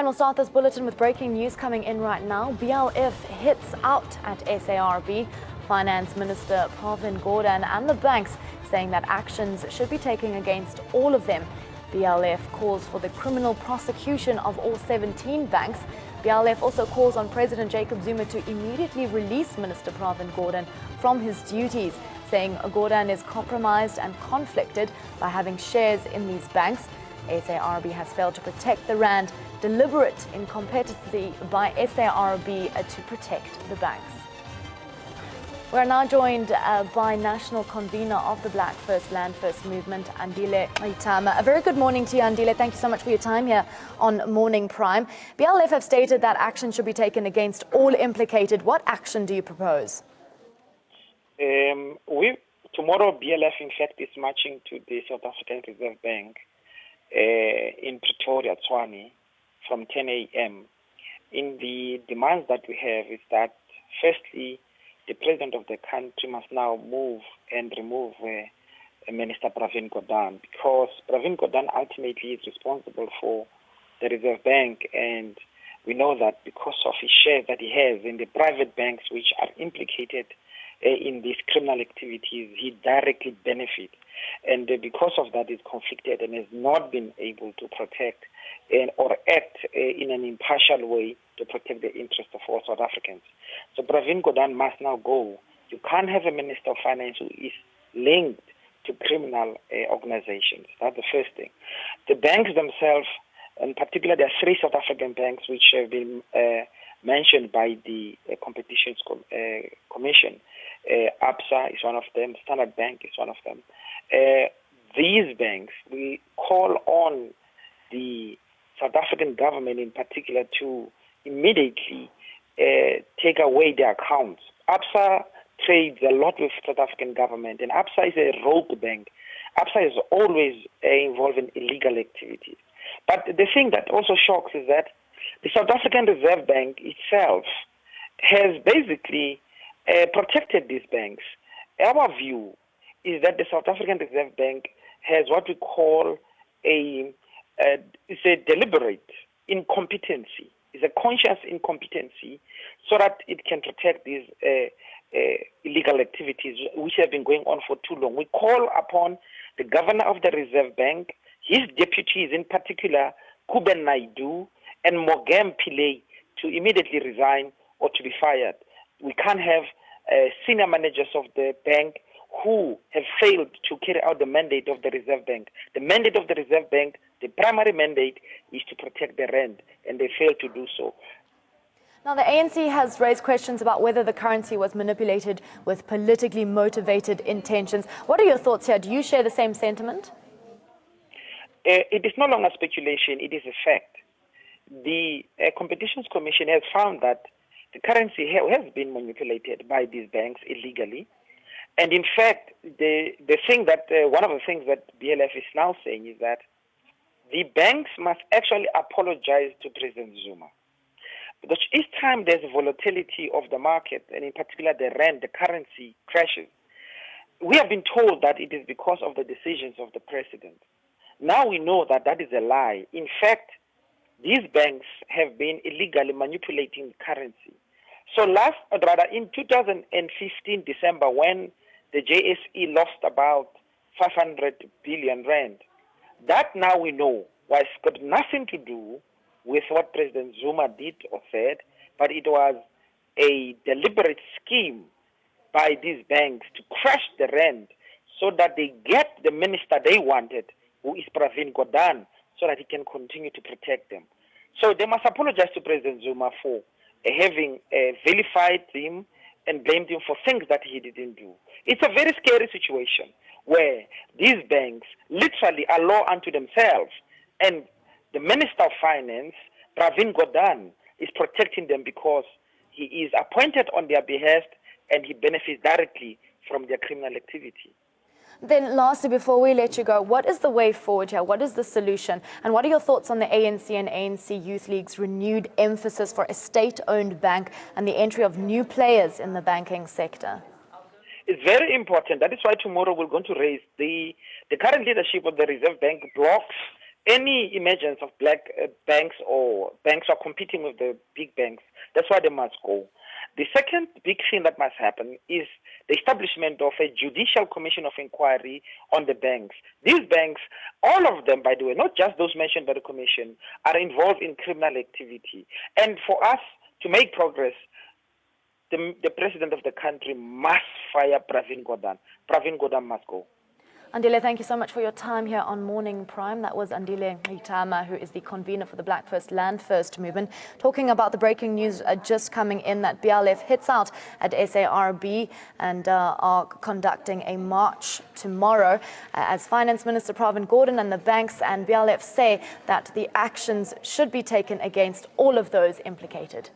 And we'll start this bulletin with breaking news coming in right now. BLF hits out at SARB. Finance Minister Pravin Gordhan and the banks saying that actions should be taken against all of them. BLF calls for the criminal prosecution of all 17 banks. BLF also calls on President Jacob Zuma to immediately release Minister Pravin Gordhan from his duties, saying Gordhan is compromised and conflicted by having shares in these banks. SARB has failed to protect the rand, deliberate incompetency by SARB to protect the banks. We're now joined by National Convener of the Black First Land First Movement, Andile Itama. A very good morning to you, Andile. Thank you so much for your time here on Morning Prime. BLF have stated that action should be taken against all implicated. What action do you propose? Tomorrow, BLF, in fact, is marching to the South African Reserve Bank in Pretoria, Tshwane, from 10 a.m. In the demands that we have is that, firstly, the president of the country must now move and remove Minister Pravin Gordhan, because Pravin Gordhan ultimately is responsible for the Reserve Bank, and we know that because of his share that he has in the private banks which are implicated in these criminal activities, he directly benefits. And because of that, is conflicted and has not been able to protect or act in an impartial way to protect the interests of all South Africans. So Pravin Gordhan must now go. You can't have a Minister of Finance who is linked to criminal organizations. That's the first thing. The banks themselves, in particular, there are three South African banks which have been mentioned by the Competition Commission. ABSA is one of them, Standard Bank is one of them. These banks, we call on the South African government in particular to immediately take away their accounts. ABSA trades a lot with South African government, and ABSA is a rogue bank. ABSA is always involved in illegal activities. But the thing that also shocks is that the South African Reserve Bank itself has basically protected these banks. Our view is that the South African Reserve Bank has what we call it's a deliberate incompetency. It's a conscious incompetency so that it can protect these illegal activities which have been going on for too long. We call upon the governor of the Reserve Bank, his deputies, in particular, Kuben Naidu and Mogem Pillay, to immediately resign or to be fired. We can't have senior managers of the bank who have failed to carry out the mandate of the Reserve Bank. The mandate of the Reserve Bank, the primary mandate, is to protect the rand, and they failed to do so. Now, the ANC has raised questions about whether the currency was manipulated with politically motivated intentions. What are your thoughts here? Do you share the same sentiment? It is no longer speculation, it is a fact. The Competition Commission has found that the currency has been manipulated by these banks illegally. And in fact, one of the things that BLF is now saying is that the banks must actually apologize to President Zuma. Because each time there's volatility of the market, and in particular the rand, the currency crashes, we have been told that it is because of the decisions of the president. Now we know that that is a lie. In fact, these banks have been illegally manipulating currency. So in 2015, December, when the JSE lost about 500 billion rand, that now we know was got nothing to do with what President Zuma did or said, but it was a deliberate scheme by these banks to crash the rand so that they get the minister they wanted, who is Pravin Gordhan, so that he can continue to protect them. So they must apologize to President Zuma for having vilified him and blamed him for things that he didn't do. It's a very scary situation where these banks literally are law unto themselves, and the Minister of Finance, Pravin Gordhan, is protecting them because he is appointed on their behest and he benefits directly from their criminal activity. Then lastly, before we let you go, what is the way forward here? What is the solution? And what are your thoughts on the ANC and ANC Youth League's renewed emphasis for a state-owned bank and the entry of new players in the banking sector? It's very important. That is why tomorrow we're going to raise the current leadership of the Reserve Bank blocks any emergence of black banks or banks are competing with the big banks, that's why they must go. The second big thing that must happen is the establishment of a judicial commission of inquiry on the banks. These banks, all of them, by the way, not just those mentioned by the commission, are involved in criminal activity. And for us to make progress, the president of the country must fire Pravin Gordhan. Pravin Gordhan must go. Andile, thank you so much for your time here on Morning Prime. That was Andile Itama, who is the convener for the Black First Land First movement, talking about the breaking news just coming in that BLF hits out at SARB and are conducting a march tomorrow as Finance Minister Pravin Gordhan and the banks and BLF say that the actions should be taken against all of those implicated.